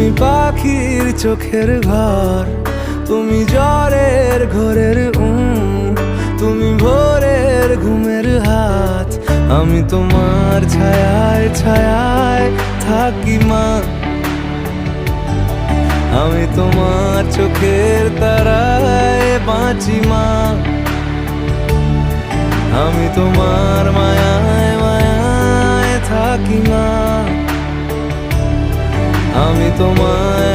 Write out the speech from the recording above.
তুমি পাখির চোখের ঘর, তুমি জ্বরের ঘোরের তুমি ভোরের ঘুমের হাত। আমি তোমার ছায়ায় ছায়ায় থাকি মা, আমি তোমার চোখের তারায় বাঁচি মা। আমি তোমার মায়ায় মায়ায় থাকি মা, আমি তোমায়